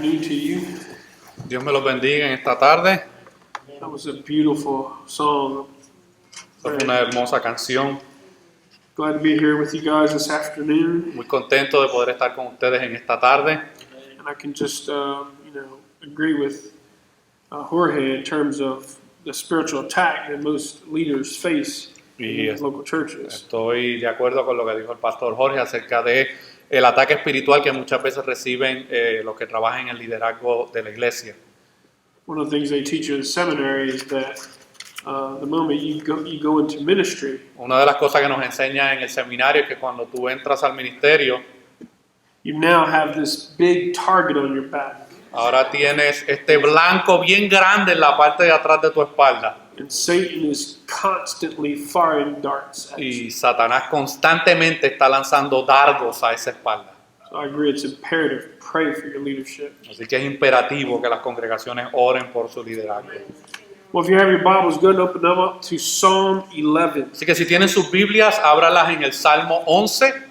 afternoon to you. Dios me los bendiga en esta tarde. That was a beautiful song. Esta fue una hermosa canción. Glad to be here with you guys this afternoon. Muy contento de poder estar con ustedes en esta tarde. And I can just, agree with Jorge in terms of the spiritual attack that most leaders face in local churches. Estoy de acuerdo con lo que dijo el pastor Jorge acerca de el ataque espiritual que muchas veces reciben los que trabajan en el liderazgo de la iglesia. One of the things they teach you in seminary is that the moment you go into ministry, Una de las cosas que nos enseña en el seminario es que cuando tú entras al ministerio, you now have this big target on your back. ahora tienes este blanco bien grande en la parte de atrás de tu espalda. And Satan is constantly firing darts at you. Y Satanás constantemente está lanzando dardos a esa espalda. So I agree it's imperative to pray for your leadership. Así que es imperativo que las congregaciones oren por su liderazgo. Well, if you have your Bibles, go and open them up to Psalm 11. Así que si tienen sus Biblias, ábralas en el Salmo 11.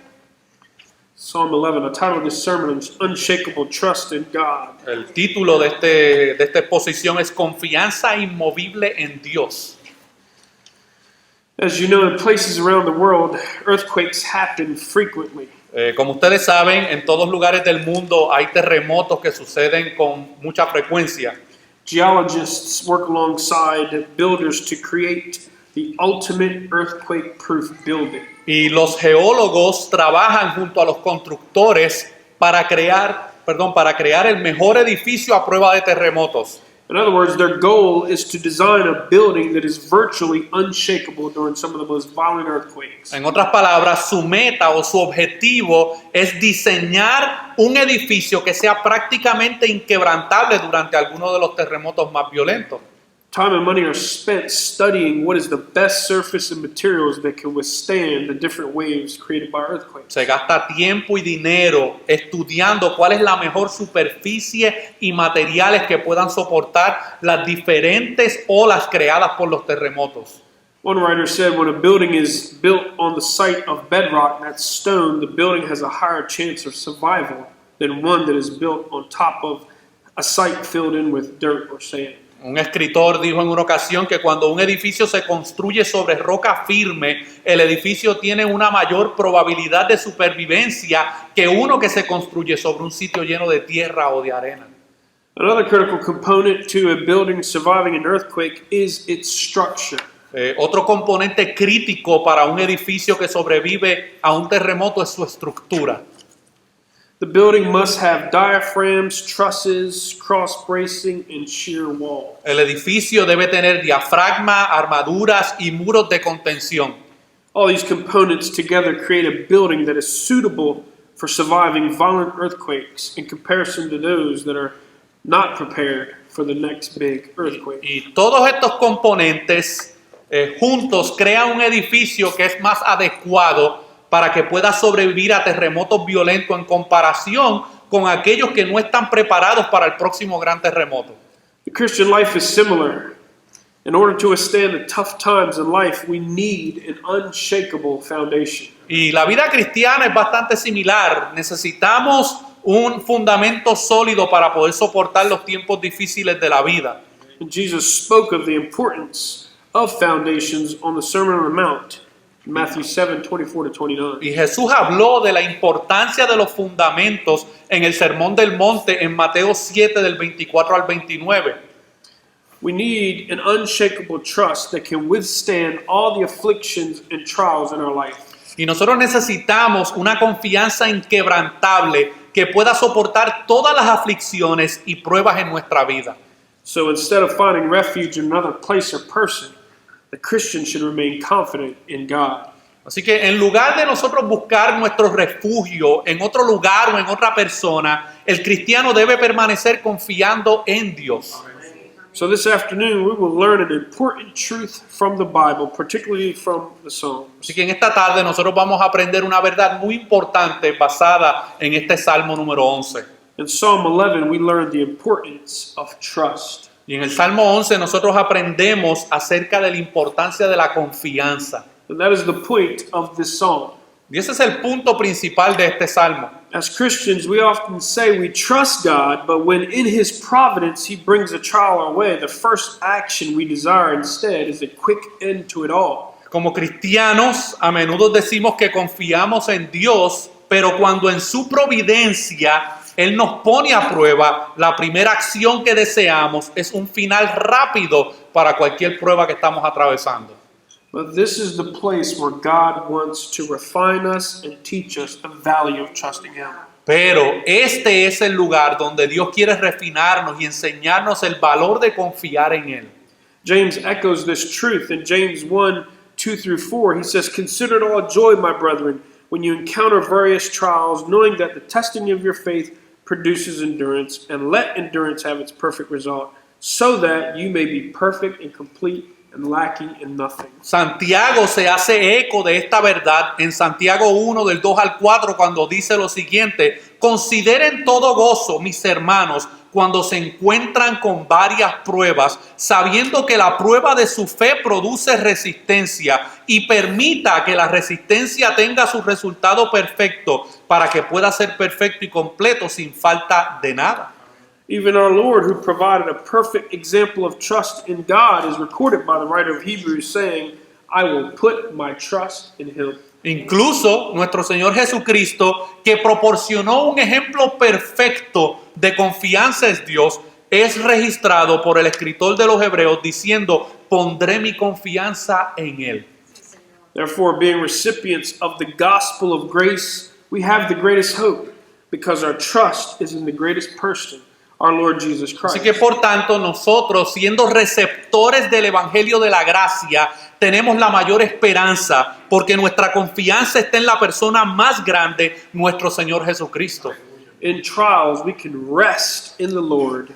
Psalm 11, the title of this sermon is Unshakable Trust in God. El título de esta exposición es Confianza inmovible en Dios. As you know, in places around the world, earthquakes happen frequently. Como ustedes saben, en todos lugares del mundo hay terremotos que suceden con mucha frecuencia. Geologists work alongside builders to create the ultimate earthquake-proof building. Y los geólogos trabajan junto a los constructores para crear el mejor edificio a prueba de terremotos. In other words, their goal is to design a building that is virtually unshakable during some of the most violent earthquakes. En otras palabras, su meta o su objetivo es diseñar un edificio que sea prácticamente inquebrantable durante alguno de los terremotos más violentos. Time and money are spent studying what is the best surface and materials that can withstand the different waves created by earthquakes. Se gasta tiempo y dinero estudiando cuál es la mejor superficie y materiales que puedan soportar las diferentes olas creadas por los terremotos. One writer said, when a building is built on the site of bedrock, that's stone, the building has a higher chance of survival than one that is built on top of a site filled in with dirt or sand. Un escritor dijo en una ocasión que cuando un edificio se construye sobre roca firme, el edificio tiene una mayor probabilidad de supervivencia que uno que se construye sobre un sitio lleno de tierra o de arena. Another critical component to a building surviving an earthquake is its structure. Otro componente crítico para un edificio que sobrevive a un terremoto es su estructura. The building must have diaphragms, trusses, cross bracing, and shear walls. El edificio debe tener diafragma, armaduras y muros de contención. All these components together create a building that is suitable for surviving violent earthquakes in comparison to those that are not prepared for the next big earthquake. Y todos estos componentes juntos crean un edificio que es más adecuado para que pueda sobrevivir a terremotos violentos en comparación con aquellos que no están preparados para el próximo gran terremoto. The Christian life is similar. In order to withstand the tough times in life, we need an unshakable foundation. Y la vida cristiana es bastante similar. Necesitamos un fundamento sólido para poder soportar los tiempos difíciles de la vida. And Jesus spoke of the importance of foundations on the Sermon on the Mount. Matthew 7, 24-29. Y Jesús habló de la importancia de los fundamentos en el Sermón del Monte en Mateo 7 del 24 al 29. We need an unshakable trust that can withstand all the afflictions and trials in our life. Y nosotros necesitamos una confianza inquebrantable que pueda soportar todas las aflicciones y pruebas en nuestra vida. So instead of finding refuge in another place or person, the Christian should remain confident in God. Así que en lugar de nosotros buscar nuestro refugio en otro lugar o en otra persona, el cristiano debe permanecer confiando en Dios. So this afternoon we will learn an important truth from the Bible, particularly from the Psalms. Así que en esta tarde nosotros vamos a aprender una verdad muy importante basada en este Salmo número 11. In Psalm 11 we learn the importance of trust. Y en el Salmo 11 nosotros aprendemos acerca de la importancia de la confianza. And that is the point of this psalm. Y ese es el punto principal de este Salmo. As Christians, we often say we trust God, but when in His providence He brings a trial our way, the first action we desire instead is a quick end to it all. Como cristianos, a menudo decimos que confiamos en Dios, pero cuando en su providencia Él nos pone a prueba, la primera acción que deseamos es un final rápido para cualquier prueba que estamos atravesando. But this is the place where God wants to refine us and teach us the value of trusting Him. Pero este es el lugar donde Dios quiere refinarnos y enseñarnos el valor de confiar en Él. James echoes this truth in James 1:2-4. He says, "Consider it all joy, my brethren, when you encounter various trials, knowing that the testing of your faith produces endurance, and let endurance have its perfect result, so that you may be perfect and complete and lacking in nothing." Santiago se hace eco de esta verdad en Santiago 1 del 2 al 4 cuando dice lo siguiente: consideren todo gozo, mis hermanos, cuando se encuentran con varias pruebas, sabiendo que la prueba de su fe produce resistencia, y permita que la resistencia tenga su resultado perfecto, para que pueda ser perfecto y completo sin falta de nada. Even our Lord, who provided a perfect example of trust in God, is recorded by the writer of Hebrews saying, "I will put my trust in Him." Incluso nuestro Señor Jesucristo, que proporcionó un ejemplo perfecto de confianza en Dios, es registrado por el escritor de los Hebreos diciendo: pondré mi confianza en Él. Therefore, being recipients of the gospel of grace, we have the greatest hope, because our trust is in the greatest person, our Lord Jesus Christ. Así que por tanto nosotros, siendo receptores del evangelio de la gracia, tenemos la mayor esperanza porque nuestra confianza está en la persona más grande, nuestro Señor Jesucristo. In trials, we can rest in the Lord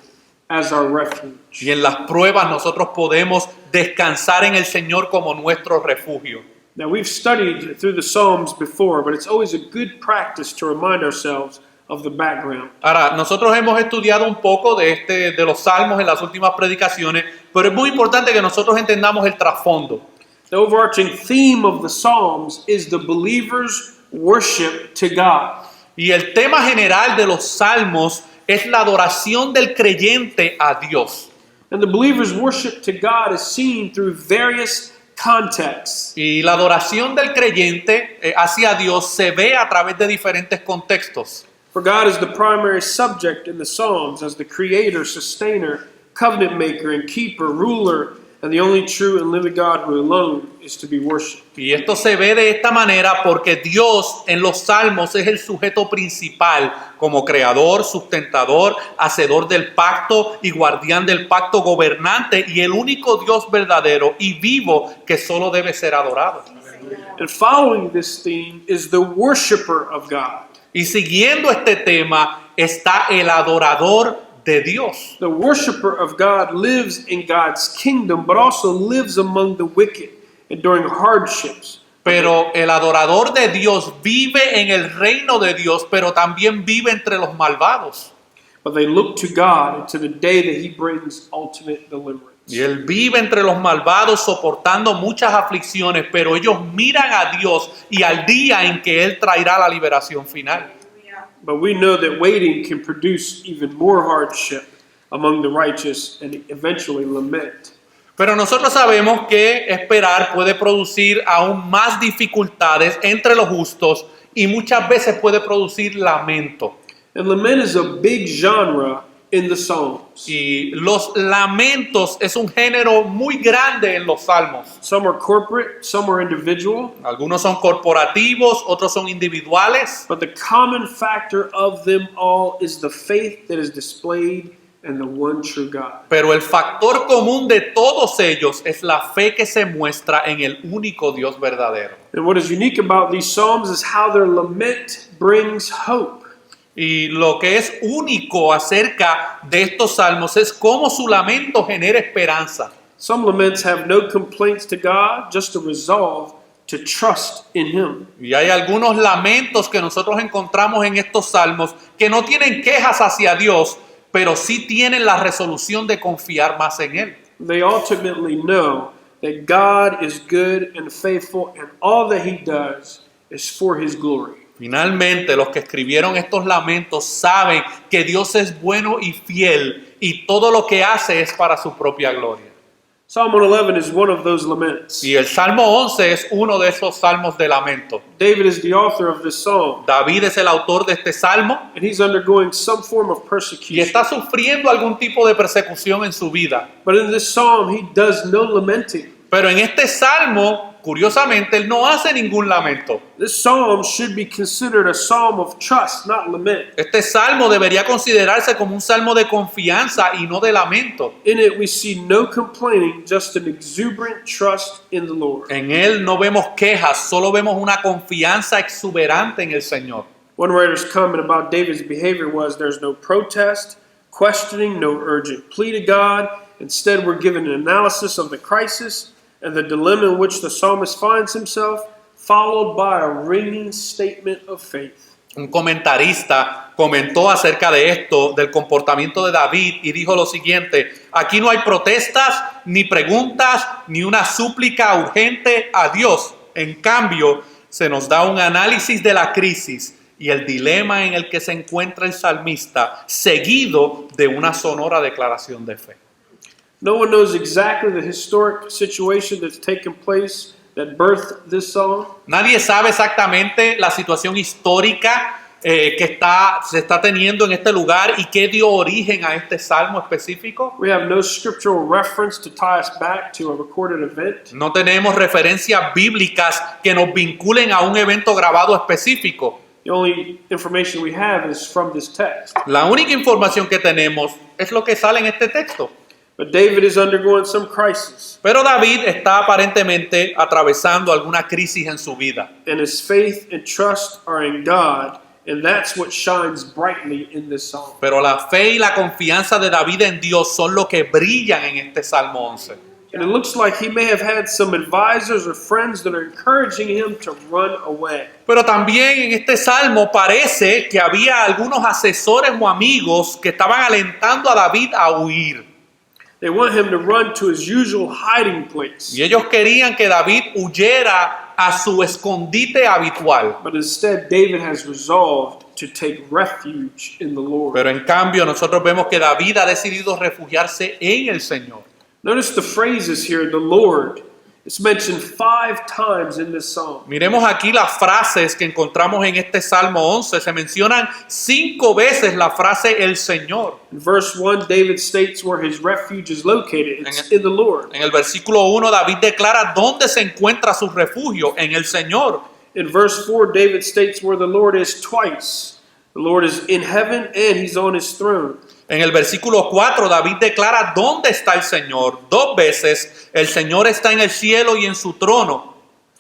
as our refuge. Y en las pruebas nosotros podemos descansar en el Señor como nuestro refugio. Now, we've studied through the Psalms before, but it's always a good practice to remind ourselves of the background. Ahora, nosotros hemos estudiado un poco de los salmos en las últimas predicaciones, pero es muy importante que nosotros entendamos el trasfondo. The overarching theme of the Psalms is the believer's worship to God. Y el tema general de los salmos es la adoración del creyente a Dios. And the believer's worship to God is seen through various contexts. Y la adoración del creyente hacia Dios se ve a través de diferentes contextos. For God is the primary subject in the Psalms as the creator, sustainer, covenant maker, and keeper, ruler, and the only true and living God who alone is to be worshipped. Y esto se ve de esta manera porque Dios en los salmos es el sujeto principal como creador, sustentador, hacedor del pacto y guardián del pacto, gobernante y el único Dios verdadero y vivo que solo debe ser adorado. And following this theme is the worshiper of God. Y siguiendo este tema está el adorador de Dios. The worshiper of God lives in God's kingdom, but also lives among the wicked and during hardships. Pero el adorador de Dios vive en el reino de Dios, pero también vive entre los malvados. But they look to God and to the day that He brings ultimate deliverance. Y él vive entre los malvados soportando muchas aflicciones, pero ellos miran a Dios y al día en que Él traerá la liberación final. But we know that waiting can produce even more hardship among the righteous and eventually lament. Pero nosotros sabemos que esperar puede producir aún más dificultades entre los justos y muchas veces puede producir lamento. And lament is a big genre in the Psalms. Y los lamentos es un género muy grande en los salmos. Some are corporate, some are individual, Algunos son corporativos, otros son individuales. but the common factor of them all is the faith that is displayed in the one true God. Pero el factor común de todos ellos es la fe que se muestra en el único Dios verdadero. And what is unique about these Psalms is how their lament brings hope. Y lo que es único acerca de estos salmos es cómo su lamento genera esperanza. Some laments have no complaints to God, just a resolve to trust in Him. Y hay algunos lamentos que nosotros encontramos en estos salmos que no tienen quejas hacia Dios, pero sí tienen la resolución de confiar más en Él. They ultimately know that God is good and faithful, and all that He does is for His glory. Finalmente, los que escribieron estos lamentos saben que Dios es bueno y fiel y todo lo que hace es para su propia gloria. Psalm 111 is one of those laments. Y el Salmo 11 es uno de esos salmos de lamento. David is the author of this psalm, David es el autor de este salmo and he's undergoing some form of y persecution. está sufriendo algún tipo de persecución en su vida. But in this psalm, he does no lamenting. Pero en este salmo, curiosamente, él no hace ningún lamento. This psalm should be considered a psalm of trust, not lament. Este salmo debería considerarse como un salmo de confianza y no de lamento. In it, we see no complaining, just an exuberant trust in the Lord. En él no vemos quejas, solo vemos una confianza exuberante en el Señor. One writer's comment about David's behavior was, there's no protest, questioning, no urgent plea to God. Instead, we're given an analysis of the crisis and the dilemma in which the psalmist finds himself, followed by a ringing statement of faith. Un comentarista comentó acerca de esto, del comportamiento de David, y dijo lo siguiente: aquí no hay protestas, ni preguntas, ni una súplica urgente a Dios. En cambio, se nos da un análisis de la crisis y el dilema en el que se encuentra el salmista, seguido de una sonora declaración de fe. No one knows exactly the historic situation that's taken place that birthed this psalm. Nadie sabe exactamente la situación histórica que se está teniendo en este lugar y qué dio origen a este salmo específico. We have no scriptural reference to tie us back to a recorded event. No tenemos referencias bíblicas que nos vinculen a un evento grabado específico. The only information we have is from this text. La única información que tenemos es lo que sale en este texto. But David is undergoing some crisis, Pero David está aparentemente atravesando alguna crisis en su vida. and his faith and trust are in God, and that's what shines brightly in this psalm. Pero la fe y la confianza de David en Dios son lo que brillan en este Salmo 11. And it looks like he may have had some advisors or friends that are encouraging him to run away. Pero también en este salmo parece que había algunos asesores o amigos que estaban alentando a David a huir. They want him to run to his usual hiding place. Y ellos querían que David huyera a su escondite habitual. But instead, David has resolved to take refuge in the Lord. Pero en cambio nosotros vemos que David ha decidido refugiarse en el Señor. Notice the phrases here, the Lord. It's mentioned 5 times in this psalm. Miremos aquí las frases que encontramos en este Salmo 11. Se mencionan 5 veces la frase el Señor. In verse 1, David states where his refuge is located. It's in the Lord. En el versículo 1 David declara dónde se encuentra su refugio, en el Señor. In verse 4, David states where the Lord is twice. The Lord is in heaven and he's on his throne. En el versículo 4 David declara dónde está el Señor. 2 veces el Señor está en el cielo y en su trono.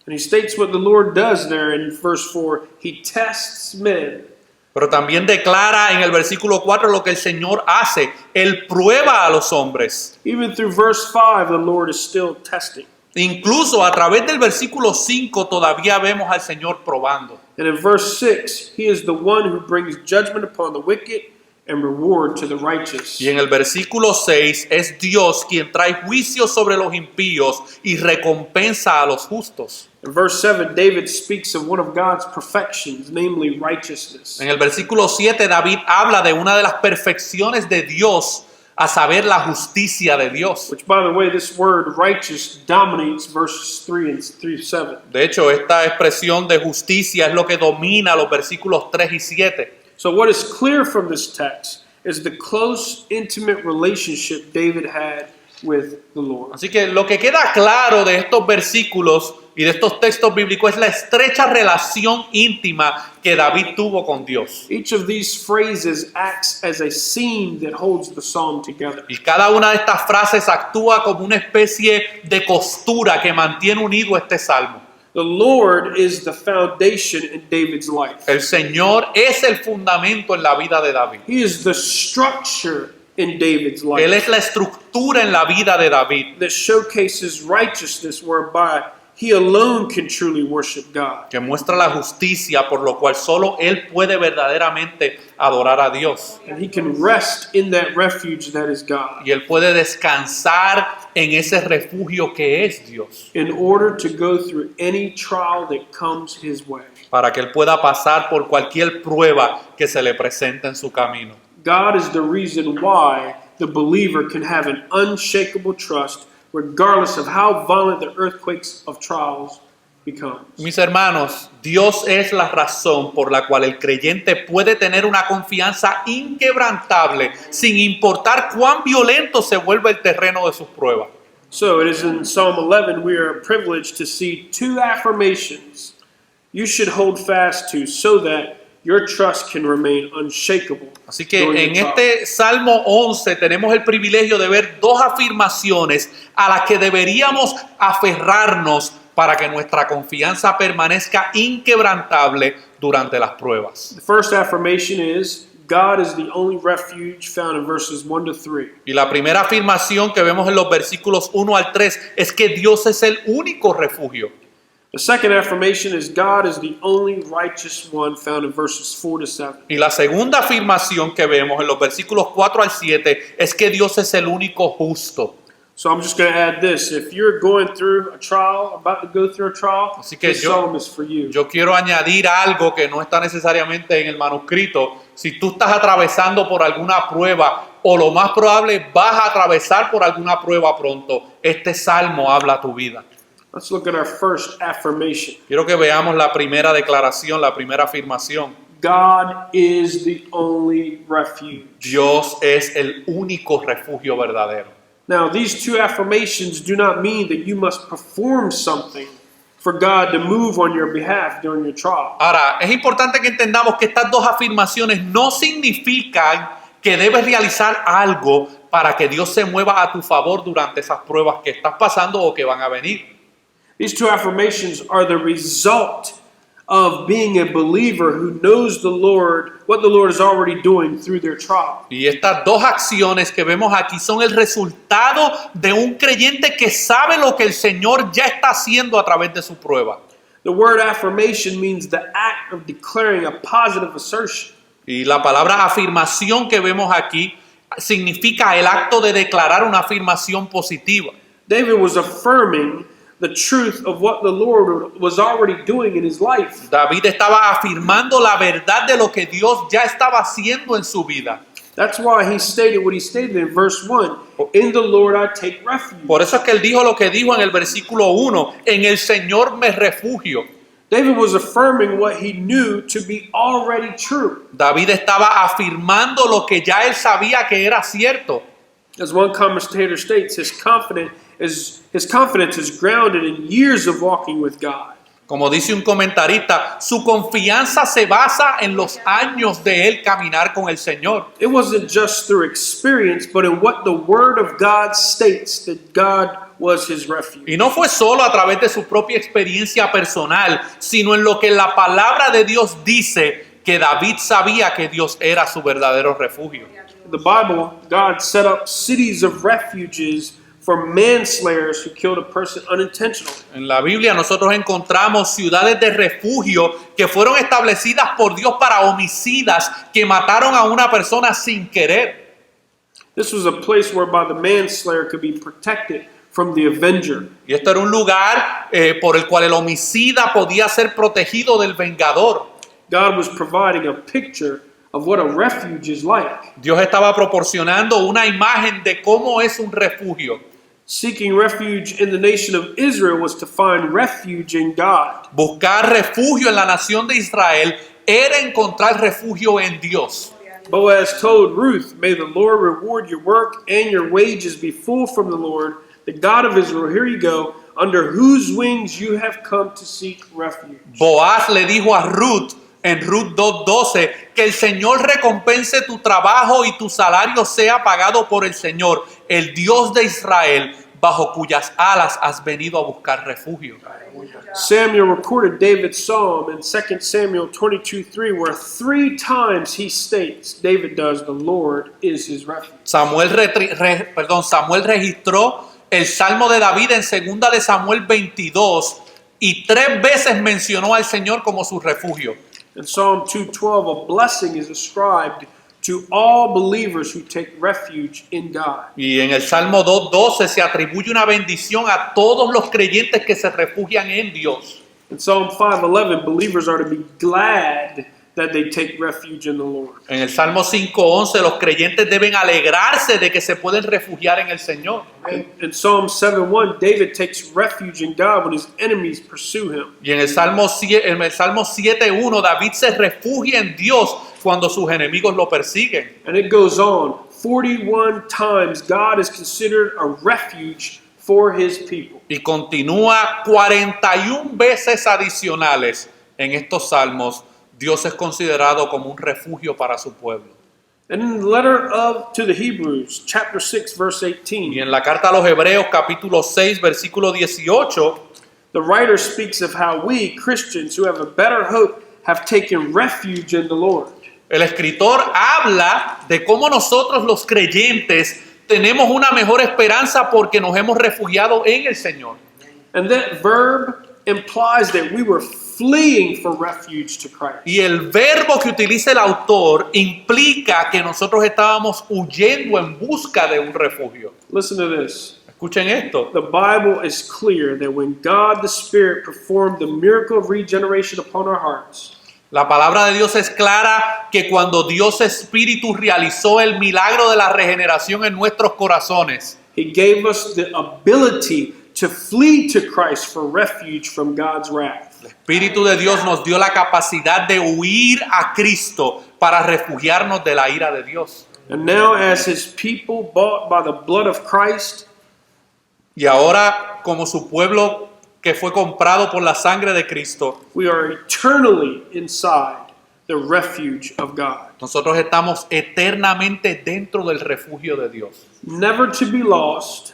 And he states what the Lord does there in verse 4. He tests men. Pero también declara en el versículo 4 lo que el Señor hace. Él prueba a los hombres. Even through verse 5, the Lord is still testing. Incluso a través del versículo 5 todavía vemos al Señor probando. And in verse 6, he is the one who brings judgment upon the wicked and reward to the righteous. Y en el versículo 6 es Dios quien trae juicio sobre los impíos y recompensa a los justos. In verse 7, David speaks of one of God's perfections, namely righteousness. En el versículo 7 David habla de una de las perfecciones de Dios, a saber la justicia de Dios. Which, by the way, this word righteous dominates verses 3 and 7. De hecho, esta expresión de justicia es lo que domina los versículos 3 y 7. So what is clear from this text is the close, intimate relationship David had with the Lord. Así que lo que queda claro de estos versículos y de estos textos bíblicos es la estrecha relación íntima que David tuvo con Dios. Each of these phrases acts as a seam that holds the psalm together. Y cada una de estas frases actúa como una especie de costura que mantiene unido este salmo. The Lord is the foundation in David's life. El Señor es el fundamento en la vida de David. He is the structure in David's Él life es la estructura en la vida de David that showcases righteousness, whereby He alone can truly worship God. que muestra la justicia, por lo cual solo Él puede verdaderamente adorar a Dios. And he can rest in that refuge that is God Y Él puede descansar en ese refugio que es Dios, in order to go through any trial that comes his way. para que Él pueda pasar por cualquier prueba que se le presente en su camino. God is the reason why the believer can have an unshakable trust regardless of how violent the earthquakes of trials becomes. Mis hermanos, Dios es la razón por la cual el creyente puede tener una confianza inquebrantable sin importar cuán violento se vuelva el terreno de sus pruebas. So it is in Psalm 11 we are privileged to see two affirmations you should hold fast to so that your trust can remain unshakable. Así que during en the trial. este Salmo 11 tenemos el privilegio de ver dos afirmaciones a las que deberíamos aferrarnos para que nuestra confianza permanezca inquebrantable durante las pruebas. The first affirmation is God is the only refuge found in verses 1 to 3. Y la primera afirmación que vemos en los versículos 1 al 3 es que Dios es el único refugio. The second affirmation is God is the only righteous one found in verses 4 to 7. Y la segunda afirmación que vemos en los versículos 4 al 7 es que Dios es el único justo. So I'm just going to add this. If you're going through a trial, about to go through a trial, Así que this psalm is for you. Yo quiero añadir algo que no está necesariamente en el manuscrito. Si tú estás atravesando por alguna prueba o lo más probable vas a atravesar por alguna prueba pronto, este salmo habla a tu vida. Let's look at our first affirmation. Quiero que veamos la primera declaración, la primera afirmación. God is the only refuge. Dios es el único refugio verdadero. Now, these two affirmations do not mean that you must perform something for God to move on your behalf during your trial. Ahora, es importante que entendamos que estas dos afirmaciones no significan que debes realizar algo para que Dios se mueva a tu favor durante esas pruebas que estás pasando o que van a venir. These two affirmations are the result of being a believer who knows the Lord, what the Lord is already doing through their trial. Y estas dos acciones que vemos aquí son el resultado de un creyente que sabe lo que el Señor ya está haciendo a través de su prueba. The word affirmation means the act of declaring a positive assertion. Y la palabra afirmación que vemos aquí significa el acto de declarar una afirmación positiva. David was affirming the truth of what the Lord was already doing in his life. David estaba afirmando la verdad de lo que Dios ya estaba haciendo en su vida. That's why he stated what he stated in verse 1. In the Lord I take refuge. Por eso es que él dijo lo que dijo en el versículo 1, en el Señor me refugio. David was affirming what he knew to be already true. David estaba afirmando lo que ya él sabía que era cierto. As one commentator states, his confidence is grounded in years of walking with God. Como dice un comentarista, su confianza se basa en los años de él caminar con el Señor. It wasn't just through experience, but in what the Word of God states that God was his refuge. Y no fue solo a través de su propia experiencia personal, sino en lo que la palabra de Dios dice que David sabía que Dios era su verdadero refugio. In the Bible, God set up cities of refuges for manslayers who killed a person unintentionally. En la Biblia nosotros encontramos ciudades de refugio que fueron establecidas por Dios para homicidas que mataron a una persona sin querer. This was a place whereby the manslayer could be protected from the avenger. Y esto era un lugar por el cual el homicida podía ser protegido del vengador. God was providing a picture of what a refuge is like. Dios estaba proporcionando una imagen de cómo es un refugio. Seeking refuge in the nation of Israel was to find refuge in God. Buscar refugio en la nación de Israel era encontrar refugio en Dios. Boaz told Ruth, "May the Lord reward your work and your wages be full from the Lord, the God of Israel. Here you go, under whose wings you have come to seek refuge." Boaz le dijo a Ruth en Ruth 2:12 que el Señor recompense tu trabajo y tu salario sea pagado por el Señor, el Dios de Israel, bajo cuyas alas has venido a buscar refugio. Samuel recorded David's psalm in 2 Samuel 22:3, where 3 times he states, David does, the Lord is his refuge. Samuel registró el Salmo de David en 2 de Samuel 22, y 3 veces mencionó al Señor como su refugio. In Psalm 2:12, a blessing is ascribed to all believers who take refuge in God. Y en el Salmo 2:12 se atribuye una bendición a todos los creyentes que se refugian en Dios. In Psalm 5:11, believers are to be glad that they take refuge in the Lord. En el Salmo 5:11 los creyentes deben alegrarse de que se pueden refugiar en el Señor. In Psalm 7:1, David takes refuge in God when his enemies pursue him. Y en el Salmo 7:1 David se refugia en Dios cuando sus enemigos lo persiguen. And it goes on. 41 times God is considered a refuge for his people. Y continúa 41 veces adicionales en estos salmos. Dios es considerado como un refugio para su pueblo. And in the letter to the Hebrews, chapter 6, verse Y 18, en la carta a los Hebreos, capítulo 6, versículo 18, the writer speaks of how we, Christians who have a better hope, have taken refuge in the Lord. el escritor habla de cómo nosotros los creyentes tenemos una mejor esperanza porque nos hemos refugiado en el Señor. And that verb implies that we were fleeing for refuge to Christ. Y el verbo que utiliza el autor implica que nosotros estábamos huyendo en busca de un refugio. Listen to this. Escuchen esto. The Bible is clear that when God the Spirit performed the miracle of regeneration upon our hearts, La palabra de Dios es clara que cuando Dios Espíritu realizó el milagro de la regeneración en nuestros corazones, He gave us the ability to flee to Christ for refuge from God's wrath. el Espíritu de Dios nos dio la capacidad de huir a Cristo para refugiarnos de la ira de Dios. And now, as His people bought by the blood of Christ, Y ahora, como su pueblo que fue comprado por la sangre de Cristo, we are eternally inside the refuge of God. nosotros estamos eternamente dentro del refugio de Dios. Never to be lost,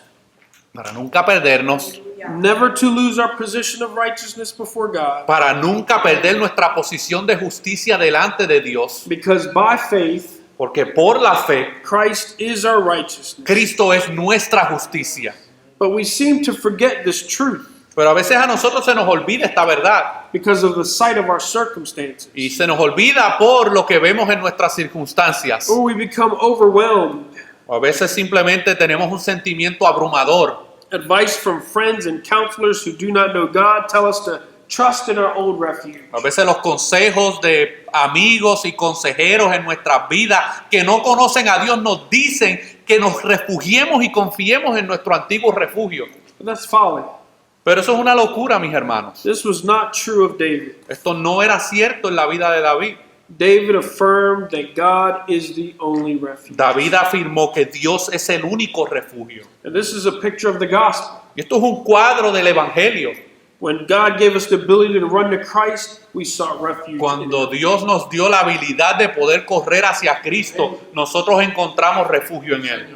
Para nunca perdernos, never to lose our position of righteousness before God, para nunca perder nuestra posición de justicia delante de Dios, because by faith, porque por la fe, Christ is our righteousness. Cristo es nuestra justicia. But we seem to forget this truth Pero a veces a nosotros se nos olvida esta verdad because of the sight of our circumstances. y se nos olvida por lo que vemos en nuestras circunstancias. Or we become overwhelmed. O a veces simplemente tenemos un sentimiento abrumador. Advice from friends and counselors who do not know God tell us to trust in our own refuge. A veces los consejos de amigos y consejeros en nuestras vidas que no conocen a Dios nos dicen que nos refugiemos y confiemos en nuestro antiguo refugio. But that's folly. Pero eso es una locura, mis hermanos. This was not true of David. Esto no era cierto en la vida de David. David affirmed that God is the only refuge. David afirmó que Dios es el único refugio. And this is a picture of the gospel. Y esto es un cuadro del Evangelio. When God gave us the ability to run to Christ, we sought refuge. Cuando Dios nos dio la habilidad de poder correr hacia Cristo, nosotros encontramos refugio en Él.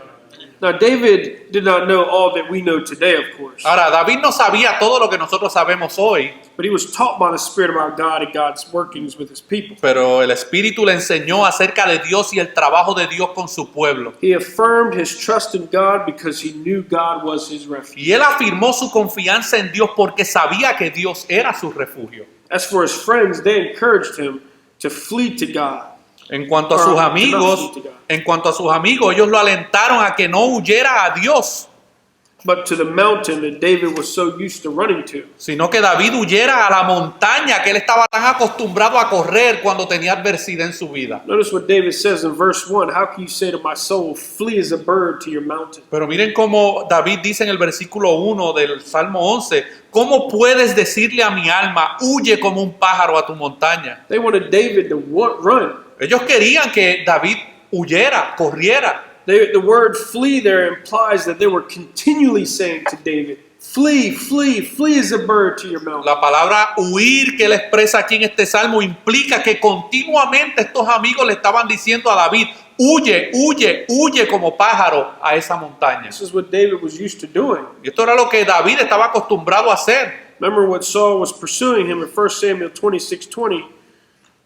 Now, David did not know all that we know today, of course. Ahora, David no sabía todo lo que nosotros sabemos hoy, But he was taught by the Spirit about God and God's workings with his people. pero el Espíritu le enseñó acerca de Dios y el trabajo de Dios con su pueblo. He affirmed his trust in God because he knew God was his refuge. Y él afirmó su confianza en Dios porque sabía que Dios era su refugio. As for his friends, they encouraged him to flee to God. En cuanto a sus amigos, ellos lo alentaron a que no huyera a Dios, But to the mountain that David was so used to running to. sino que David huyera a la montaña que él estaba tan acostumbrado a correr cuando tenía adversidad en su vida. Notice what David says in verse 1. How can you say to my soul, flee as a bird to your mountain? Pero miren cómo David dice en el versículo 1 del Salmo 11, ¿cómo puedes decirle a mi alma, huye como un pájaro a tu montaña? They wanted David to run. Ellos querían que David huyera, corriera. The word flee there implies that they were continually saying to David, flee, flee, flee as a bird to your mountain. La palabra huir que él expresa aquí en este salmo implica que continuamente estos amigos le estaban diciendo a David, huye, huye, huye como pájaro a esa montaña. This is what David was used to doing. Y esto era lo que David estaba acostumbrado a hacer. Remember what Saul was pursuing him in 1 Samuel 26:20.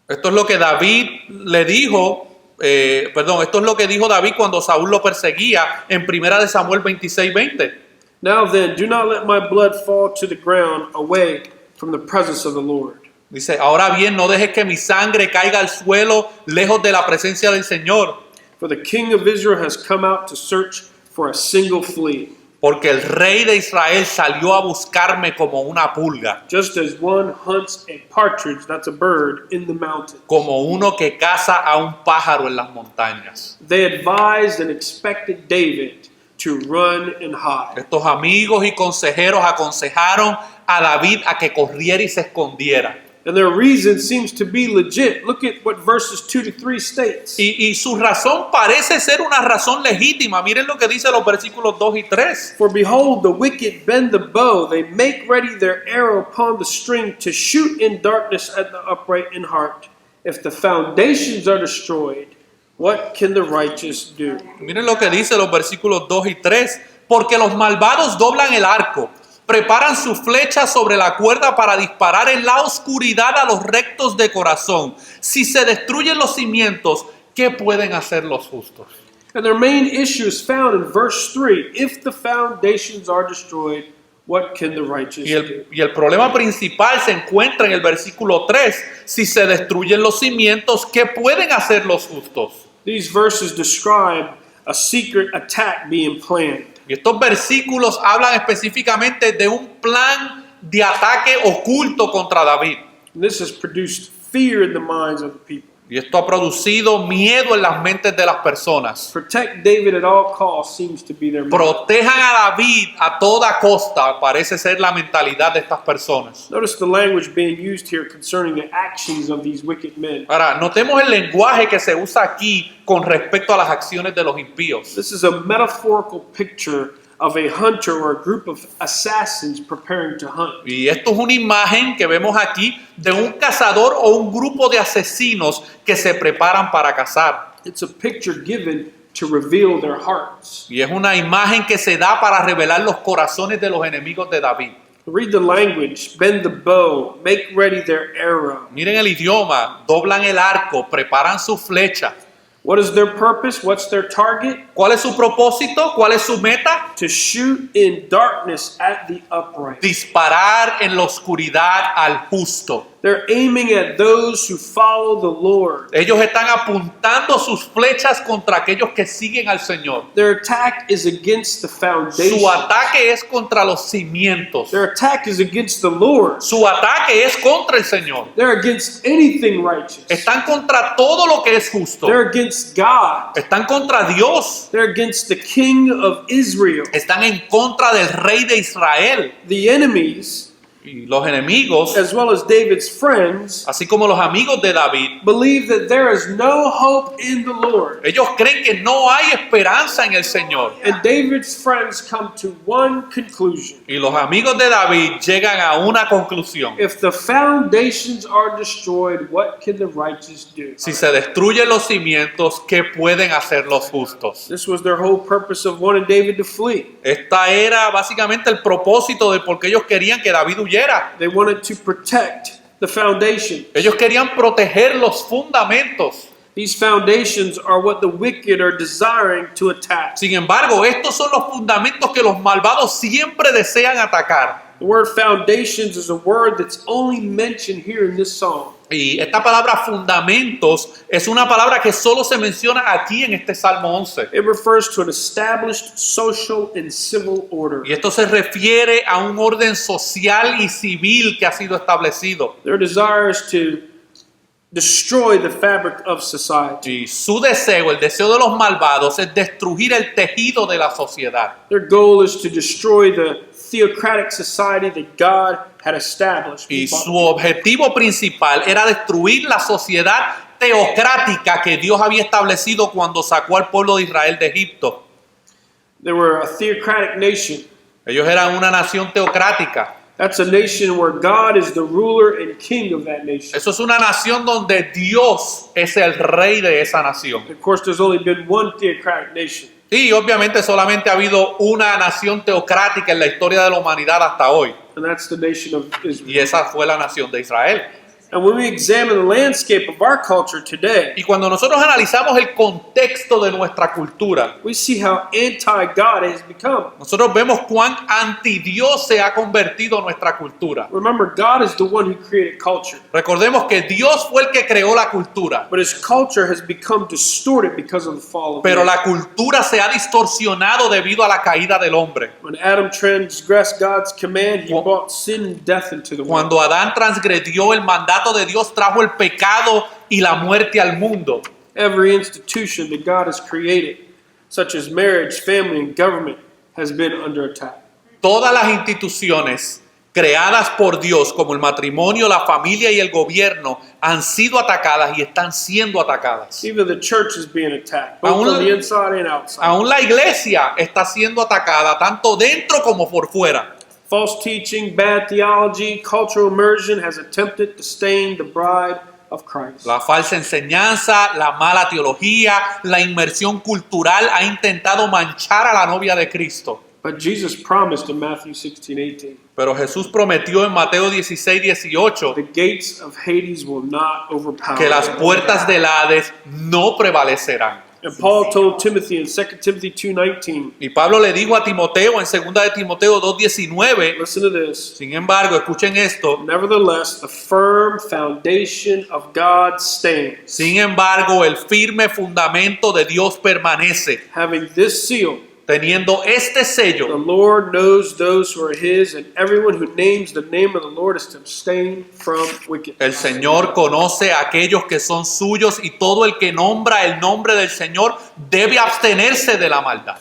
Esto es lo que David le dijo, esto es lo que dijo David cuando Saúl lo perseguía en 1 Samuel 26:20. Now then, do not let my blood fall to the ground away from the presence of the Lord. Dice, ahora bien, no dejes que mi sangre caiga al suelo lejos de la presencia del Señor, For the king of Israel has come out to search for a single flea, porque el rey de Israel salió a buscarme como una pulga, just as one hunts a partridge, that's a bird, in the mountain. como uno que caza a un pájaro en las montañas. They advised and expected David to run and hide. Estos amigos y consejeros aconsejaron a David a que corriera y se escondiera. And their reason seems to be legit. Look at what verses 2 to 3 states. Y su razón parece ser una razón legítima. Miren lo que dice los versículos 2 y 3. For behold, the wicked bend the bow, they make ready their arrow upon the string to shoot in darkness at the upright in heart. If the foundations are destroyed, what can the righteous do? Miren lo que dice los versículos 2 y 3. Porque los malvados doblan el arco, preparan su flecha sobre la cuerda para disparar en la oscuridad a los rectos de corazón. Si se destruyen los cimientos, ¿qué pueden hacer los justos? And their main issue is found in verse 3. If the foundations are destroyed, what can the righteous do? Y el problema principal se encuentra en el versículo 3. Si se destruyen los cimientos, ¿qué pueden hacer los justos? These verses describe a secret attack being planned. Y estos versículos hablan específicamente de un plan de ataque oculto contra David. And this has produced fear in the minds of the people. Y esto ha producido miedo en las mentes de las personas. Protect David at all costs seems to be their motto. Protejan a David a toda costa, parece ser la mentalidad de estas personas. Notice the language being used here concerning the actions of these wicked men. Ahora, notemos el lenguaje que se usa aquí con respecto a las acciones de los impíos. This is a metaphorical picture of a hunter or a group of assassins preparing to hunt. Y esto es una imagen que vemos aquí de un cazador o un grupo de asesinos que se preparan para cazar. It's a picture given to reveal their hearts. Y es una imagen que se da para revelar los corazones de los enemigos de David. Read the language, bend the bow, make ready their arrow. Miren el idioma, doblan el arco, preparan su flecha. What is their purpose? What's their target? ¿Cuál es su propósito? ¿Cuál es su meta? To shoot in darkness at the upright. Disparar en la oscuridad al justo. They're aiming at those who follow the Lord. Ellos están apuntando sus flechas contra aquellos que siguen al Señor. Their attack is against the foundation. Su ataque es contra los cimientos. Their attack is against the Lord. Su ataque es contra el Señor. They're against anything righteous. Están contra todo lo que es justo. They're against God. Están contra Dios. They're against the King of Israel. Están en contra del rey de Israel. The enemies, Y los enemigos, as well as David's friends, así como los amigos de David, believe that there is no hope in the Lord. ellos creen que no hay esperanza en el Señor. And David's friends come to one conclusion. Y los amigos de David llegan a una conclusión. If the foundations are destroyed, what can the righteous do? Si se destruyen los cimientos, ¿qué pueden hacer los justos? This was their whole purpose of wanting David to flee. Esta era básicamente el propósito de por qué ellos querían que David huyera. They wanted to protect the foundation. Ellos querían proteger los fundamentos. These foundations are what the wicked are desiring to attack. Sin embargo, estos son los fundamentos que los malvados siempre desean atacar. The word foundations is a word that's only mentioned here in this psalm. Y esta palabra fundamentos es una palabra que solo se menciona aquí en este Salmo 11. It refers to an established social and civil order. Y esto se refiere a un orden social y civil que ha sido establecido. Their desire is to destroy the fabric of society. Y su deseo, el deseo de los malvados, es destruir el tejido de la sociedad. Their goal is to destroy the theocratic society that God had established. Y su objetivo principal era destruir la sociedad teocrática que Dios había establecido cuando sacó al pueblo de Israel de Egipto. They were a theocratic nation. Ellos eran una nación teocrática. That's a nation where God is the ruler and king of that nation. Eso es una nación donde Dios es el rey de esa nación. Of course, there's only been one theocratic nation. Y obviamente solamente ha habido una nación teocrática en la historia de la humanidad hasta hoy. And that's the nation of Y Israel. esa fue la nación de Israel. And when we examine the landscape of our culture today, Y cuando nosotros analizamos el contexto de nuestra cultura, we see how anti-God it has become. nosotros vemos cuán anti-Dios se ha convertido nuestra cultura. Remember, God is the one who created culture, Recordemos que Dios fue el que creó la cultura, but his culture has become distorted because of the fall of pero man. la cultura se ha distorsionado debido a la caída del hombre. When Adam transgressed God's command, he Cu- brought sin and death into the world. Cuando Adán transgredió el mandato de Dios, trajo el pecado y la muerte al mundo. Every institution that God has created, such as marriage, family, and government, has been under attack. Todas las instituciones creadas por Dios, como el matrimonio, la familia y el gobierno, han sido atacadas y están siendo atacadas. Even the church is being attacked, both Aún on la- the inside and outside. Aún la iglesia está siendo atacada, tanto dentro como por fuera. False teaching, bad theology, cultural immersion has attempted to stain the bride of Christ. La falsa enseñanza, la mala teología, la inmersión cultural ha intentado manchar a la novia de Cristo. But Jesus promised in Matthew 16:18, Pero Jesús prometió en Mateo 16:18 the gates of Hades will not overpower que las you. puertas del Hades no prevalecerán. And Paul told Timothy in 2 Timothy 2:19, Y Pablo le dijo a Timoteo en 2 de Timoteo 2:19, listen to this, sin embargo, escuchen esto, nevertheless, the firm foundation of God stands, sin embargo, el firme fundamento de Dios permanece, having this seal, teniendo este the sello. Lord knows those who are his, and everyone who names the name of the Lord is to abstain from El wickedness. Señor conoce a aquellos que son suyos y todo el que nombra el nombre del Señor debe abstenerse de la maldad.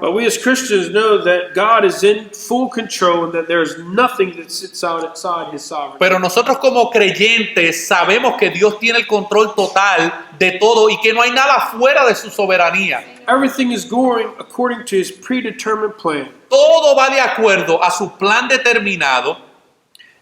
But we as Christians know that God is in full control and that there is nothing that sits outside his sovereignty. Pero nosotros como creyentes sabemos que Dios tiene el control total de todo y que no hay nada fuera de su soberanía. Everything is going according to his predetermined plan, Todo va de acuerdo a su plan determinado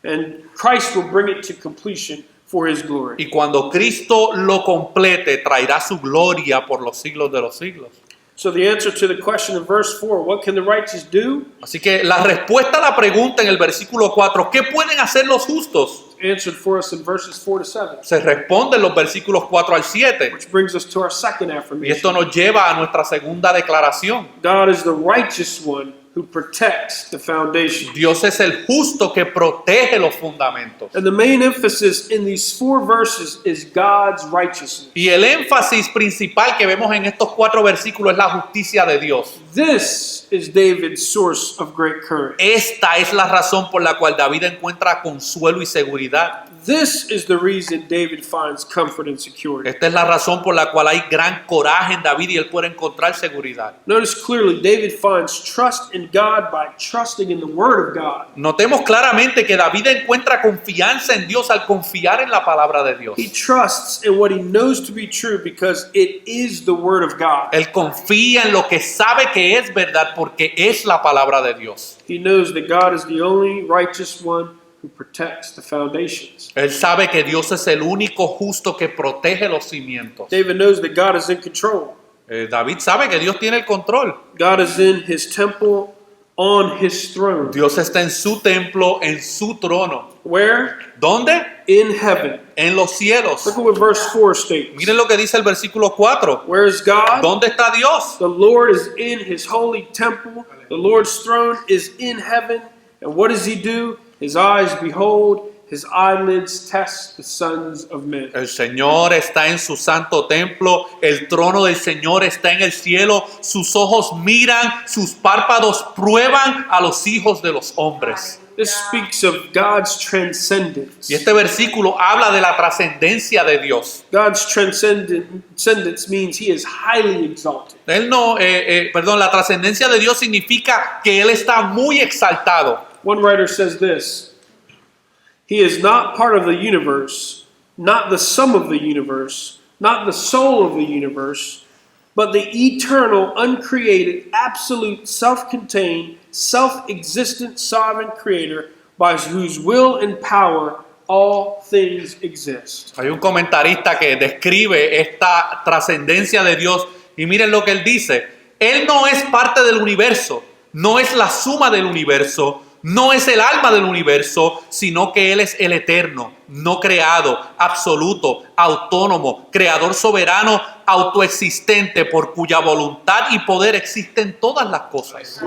and Christ will bring it to completion for his glory. y cuando Cristo lo complete traerá su gloria por los siglos de los siglos. So the answer to the question in verse 4, what can the righteous do? Así que la respuesta a la pregunta en el versículo 4, ¿qué pueden hacer los justos? Answered for us in verses 4 to 7, Se responde en los versículos 4 al 7. which brings us to our second Y affirmation. esto nos lleva a nuestra segunda declaración. God is the righteous one who protects the foundation. Dios es el justo que protege los fundamentos. And the main emphasis in these 4 verses is God's righteousness. Y el énfasis principal que vemos en estos 4 versículos es la justicia de Dios. This is David's source of great courage. Esta es la razón por la cual David encuentra consuelo y seguridad. This is the reason David finds comfort and security. Esta es la razón por la cual hay gran coraje en David y él puede encontrar seguridad. Notice clearly, David finds trust in God by trusting in the Word of God. Notemos claramente que David encuentra confianza en Dios al confiar en la palabra de Dios. He trusts in what he knows to be true because it is the Word of God. Él confía en lo que sabe que es verdad porque es la palabra de Dios. He knows that God is the only righteous one who protects the foundations. Él sabe que Dios es el único justo que protege los cimientos. David knows that God is in control. David sabe que Dios tiene el control. God is in his temple on his throne. Dios está en su templo, en su trono. Where? ¿Dónde? In heaven. En los cielos. Look at what verse 4 states. Miren lo que dice el versículo 4. Where is God? ¿Dónde está Dios? The Lord is in his holy temple. The Lord's throne is in heaven. And what does he do? His eyes behold, his eyelids test the sons of men. El Señor está en su santo templo, el trono del Señor está en el cielo, sus ojos miran, sus párpados prueban a los hijos de los hombres. This speaks of God's transcendence. Y este versículo habla de la trascendencia de Dios. God's transcendence means he is highly exalted. La trascendencia de Dios significa que Él está muy exaltado. One writer says this: he is not part of the universe, not the sum of the universe, not the soul of the universe, but the eternal, uncreated, absolute, self-contained, self-existent, sovereign creator by whose will and power all things exist. Hay un comentarista que describe esta trascendencia de Dios y miren lo que él dice. Él no es parte del universo, no es la suma del universo, no es el alma del universo, sino que Él es el eterno, no creado, absoluto, autónomo, creador soberano, autoexistente, por cuya voluntad y poder existen todas las cosas.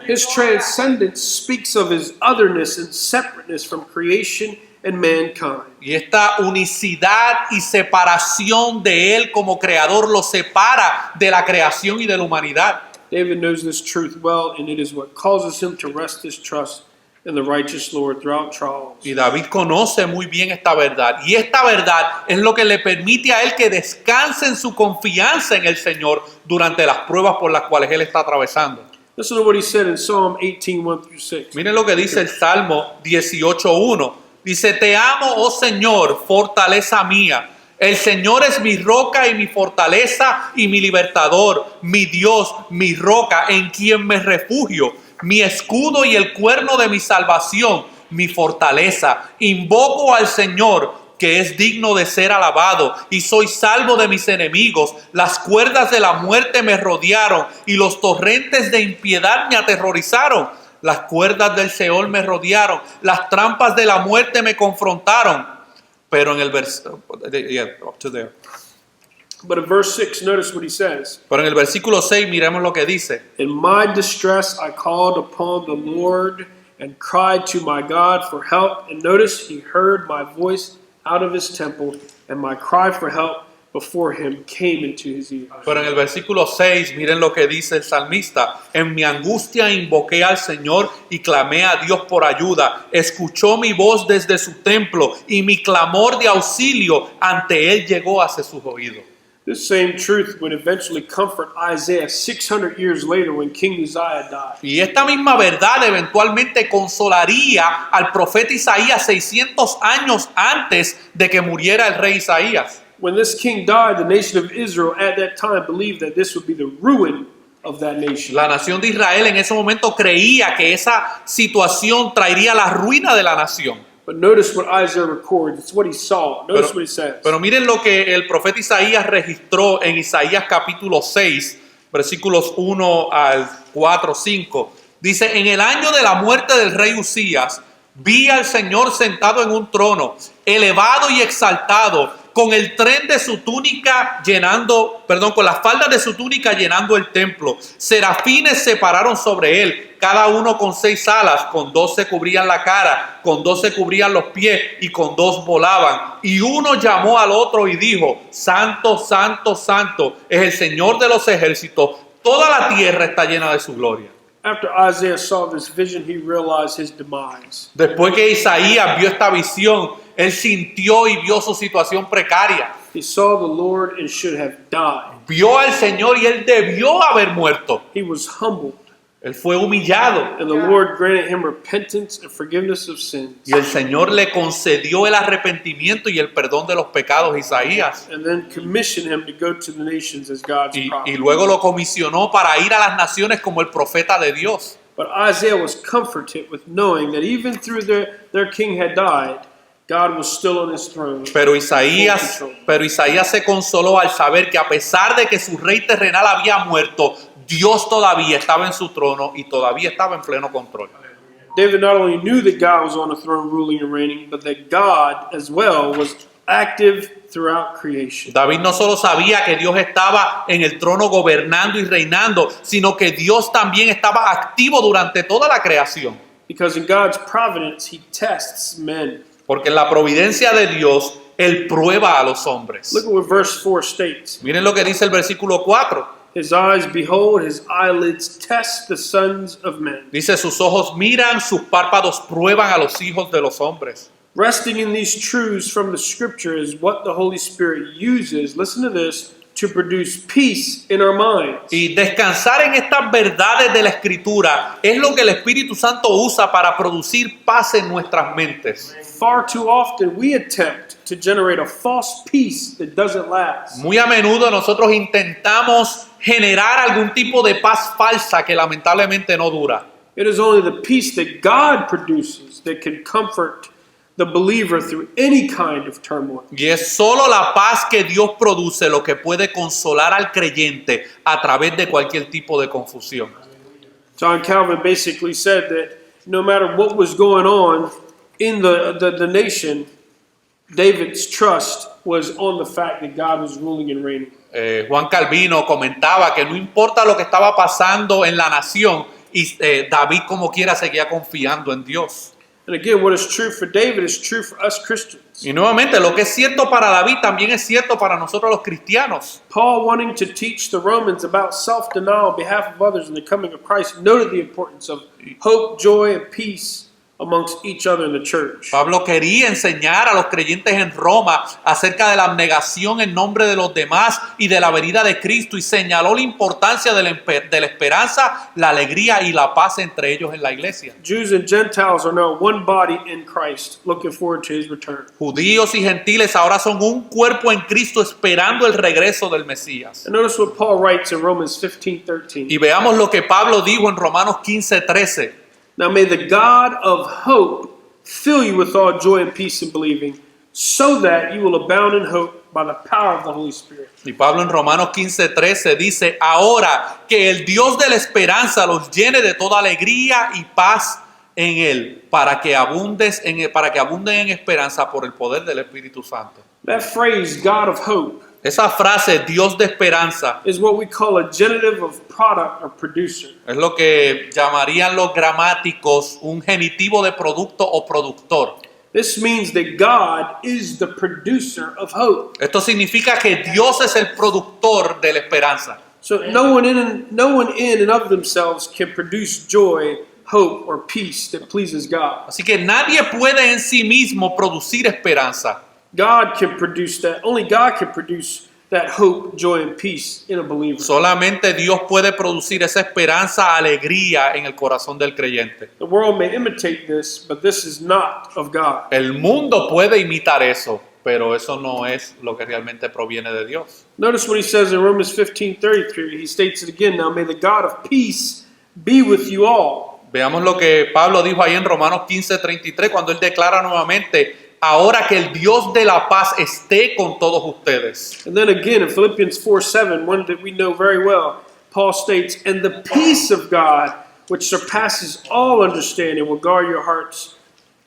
His transcendence speaks of his otherness and separateness from creation and mankind. Y esta unicidad y separación de Él como creador lo separa de la creación y de la humanidad. David knows this truth well, and it is what causes him to rest his trust in the righteous Lord throughout trials. Y David conoce muy bien esta verdad. Y esta verdad es lo que le permite a él que descanse en su confianza en el Señor durante las pruebas por las cuales él está atravesando. Listen to what he said in Psalm 18:1-6. Miren lo que dice el Salmo 18:1. Dice, te amo, oh Señor, fortaleza mía. El Señor es mi roca y mi fortaleza y mi libertador, mi Dios, mi roca, en quien me refugio, mi escudo y el cuerno de mi salvación, mi fortaleza. Invoco al Señor, que es digno de ser alabado, y soy salvo de mis enemigos. Las cuerdas de la muerte me rodearon y los torrentes de impiedad me aterrorizaron. Las cuerdas del Seol me rodearon, las trampas de la muerte me confrontaron. Pero en el But in verse 6, notice what he says. Pero en el versículo 6 miremos lo que dice. In my distress I called upon the Lord and cried to my God for help. And notice he heard my voice out of his temple, and my cry for help before him came into his ears. Pero en el versículo 6 miren lo que dice el salmista. En mi angustia invoqué al Señor y clamé a Dios por ayuda. Escuchó mi voz desde su templo y mi clamor de auxilio ante él llegó hacia sus oídos. This same truth would eventually comfort Isaiah 600 years later when King Uzziah died. Y esta misma verdad eventualmente consolaría al profeta Isaías 600 años antes de que muriera el rey Isaías. When this king died, the nation of Israel at that time believed that this would be the ruin of that nation. La nación de Israel en ese momento creía que esa situación traería la ruina de la nación. But notice what Isaiah records. It's what he saw. Notice what he says. Pero miren lo que el profeta Isaías registró en Isaías capítulo 6, versículos 1 al 4, 5. Dice, en el año de la muerte del rey Uzías, vi al Señor sentado en un trono, elevado y exaltado, con el tren de su túnica con las faldas de su túnica llenando el templo. Serafines se pararon sobre él, cada uno con 6 alas, con 2 se cubrían la cara, con 2 se cubrían los pies y con 2 volaban. Y uno llamó al otro y dijo, Santo, Santo, Santo, es el Señor de los ejércitos, toda la tierra está llena de su gloria. After Isaiah saw this vision, he realized his demise. Después que Isaías vio esta visión, él sintió y vio su situación precaria. He saw the Lord and should have died. Vio al Señor y él debió haber muerto. He was humbled, Él fue humillado and the Lord granted him repentance and forgiveness of sins. y el Señor le concedió el arrepentimiento y el perdón de los pecados a Isaías. And then commissioned him to go to the nations as God's Y prophet. luego lo comisionó para ir a las naciones como el profeta de Dios. But Isaiah was comforted with knowing that even through their king had died, God was still on his throne. Pero Isaías se consoló al saber que a pesar de que su rey terrenal había muerto, Dios todavía estaba en su trono y todavía estaba en pleno control. David not only knew that God was on the throne ruling and reigning, but that God as well was active throughout creation. David no solo sabía que Dios estaba en el trono gobernando y reinando, sino que Dios también estaba activo durante toda la creación. Because in God's providence, he tests men. Porque en la providencia de Dios, Él prueba a los hombres. Look at what verse 4 states. Miren lo que dice el versículo 4. His eyes behold, his eyelids test the sons of men. Dice, sus ojos miran, sus párpados prueban a los hijos de los hombres. Resting in these truths from the scripture is what the Holy Spirit uses, listen to this, to produce peace in our minds. Y descansar en estas verdades de la Escritura es lo que el Espíritu Santo usa para producir paz en nuestras mentes. Far too often we attempt to generate a false peace that doesn't last. Muy a menudo nosotros intentamos generar algún tipo de paz falsa que lamentablemente no dura. It is only the peace that God produces that can comfort the believer through any kind of turmoil. Y es solo la paz que Dios produce lo que puede consolar al creyente a través de cualquier tipo de confusión. John Calvin basically said that no matter what was going on in the nation, David's trust was on the fact that God was ruling and reigning. Juan Calvino comentaba que no importa lo que estaba pasando en la nación, y David como quiera seguía confiando en Dios. And again, what is true for David is true for us Christians. Y nuevamente, lo que es cierto para David también es cierto para nosotros los cristianos. Paul, wanting to teach the Romans about self-denial on behalf of others and the coming of Christ, noted the importance of hope, joy, and peace amongst each other in the church. Pablo quería enseñar a los creyentes en Roma acerca de la abnegación en nombre de los demás y de la venida de Cristo, y señaló la importancia de la esperanza, la alegría y la paz entre ellos en la iglesia. Jews and Gentiles are now one body in Christ, looking forward to his return. Judíos y gentiles ahora son un cuerpo en Cristo esperando el regreso del Mesías. And notice what Paul writes in Romans 15:13. Y veamos lo que Pablo dijo en Romanos 15:13. Now may the God of hope fill you with all joy and peace in believing, so that you will abound in hope by the power of the Holy Spirit. Y Pablo en Romanos 15:13 dice: ahora que el Dios de la esperanza los llene de toda alegría y paz en él, para que abunden en esperanza por el poder del Espíritu Santo. That phrase, God of hope, Esa frase, Dios de esperanza, is what we call a genitive of product or producer. es lo que llamarían los gramáticos un genitivo de producto o productor. This means that God is the producer of hope. Esto significa que Dios es el productor de la esperanza. So no one in and of themselves can produce joy, hope, or peace that pleases God. Así que nadie puede en sí mismo producir esperanza. God can produce that. Only God can produce that hope, joy, and peace in a believer. Solamente Dios puede producir esa esperanza, alegría en el corazón del creyente. The world may imitate this, but this is not of God. El mundo puede imitar eso, pero eso no es lo que realmente proviene de Dios. Notice what he says in Romans 15:33. He states it again. Now may the God of peace be with you all. Veamos lo que Pablo dijo ahí en Romanos 15:33 cuando él declara nuevamente: ahora que el Dios de la paz esté con todos ustedes. And then again in Philippians 4:7, one that we know very well, Paul states, and the peace of God, which surpasses all understanding, will guard your hearts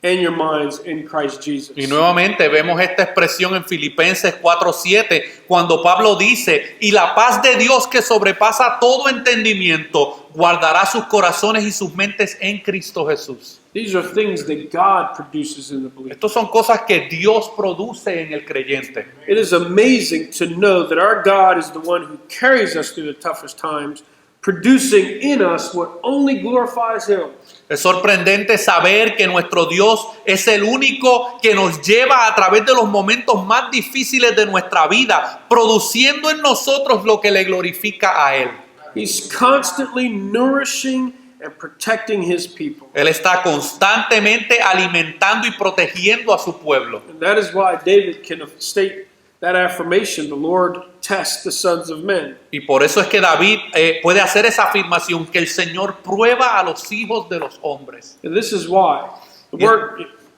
and your minds in Christ Jesus. Y nuevamente vemos esta expresión en Filipenses 4:7 cuando Pablo dice: y la paz de Dios que sobrepasa todo entendimiento guardará sus corazones y sus mentes en Cristo Jesús. These are things that God produces in the believer. Estas son cosas que Dios produce en el creyente. It is amazing to know that our God is the one who carries us through the toughest times, producing in us what only glorifies Him. Es sorprendente saber que nuestro Dios es el único que nos lleva a través de los momentos más difíciles de nuestra vida, produciendo en nosotros lo que le glorifica a Él. He's constantly nourishing and protecting His people. Él está constantemente alimentando y protegiendo a su pueblo. And that is why David can state that affirmation, the Lord tests the sons of men. Y por eso es que David puede hacer esa afirmación, que el Señor prueba a los hijos de los hombres. And this is why.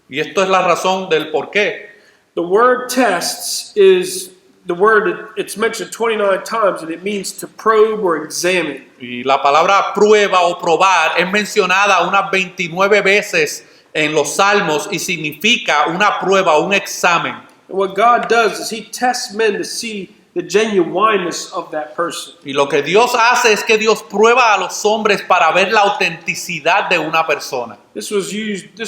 Y esto es la razón del por qué. The word tests is the word, it's mentioned 29 times, and it means to probe or examine. Y la palabra prueba o probar es mencionada unas 29 veces en los Salmos y significa una prueba, un examen. And what God does is He tests men to see the genuineness of that person. Y lo que Dios hace es que Dios prueba a los hombres para ver la autenticidad de una persona. This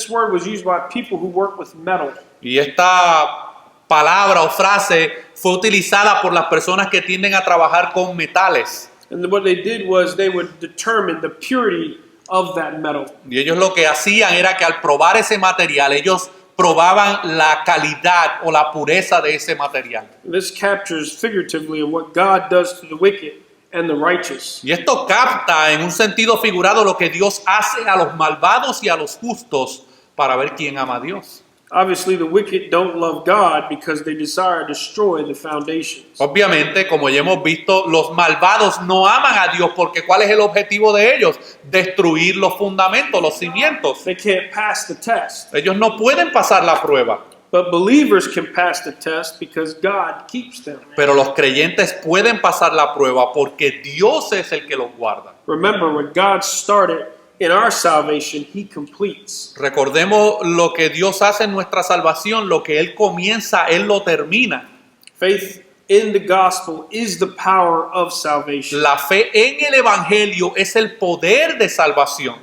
word was used by people who work with metal. Y esta palabra o frase fue utilizada por las personas que tienden a trabajar con metales. And what they did was they would determine the purity of that metal. Y ellos lo que hacían era que al probar ese material, ellos probaban la calidad o la pureza de ese material. This captures figuratively of what God does to the wicked and the righteous. Y esto capta en un sentido figurado lo que Dios hace a los malvados y a los justos para ver quién ama a Dios. Obviously, the wicked don't love God because they desire to destroy the foundations. Obviamente, como ya hemos visto, los malvados no aman a Dios porque ¿cuál es el objetivo de ellos? Destruir los fundamentos, los cimientos. They can't pass the test. Ellos no pueden pasar la prueba. But believers can pass the test because God keeps them. Pero los creyentes pueden pasar la prueba porque Dios es el que los guarda. Remember, when God started in our salvation, He completes. Recordemos lo que Dios hace en nuestra salvación, lo que Él comienza, Él lo termina. Faith in the gospel is the power of salvation. La fe en el Evangelio es el poder de salvación.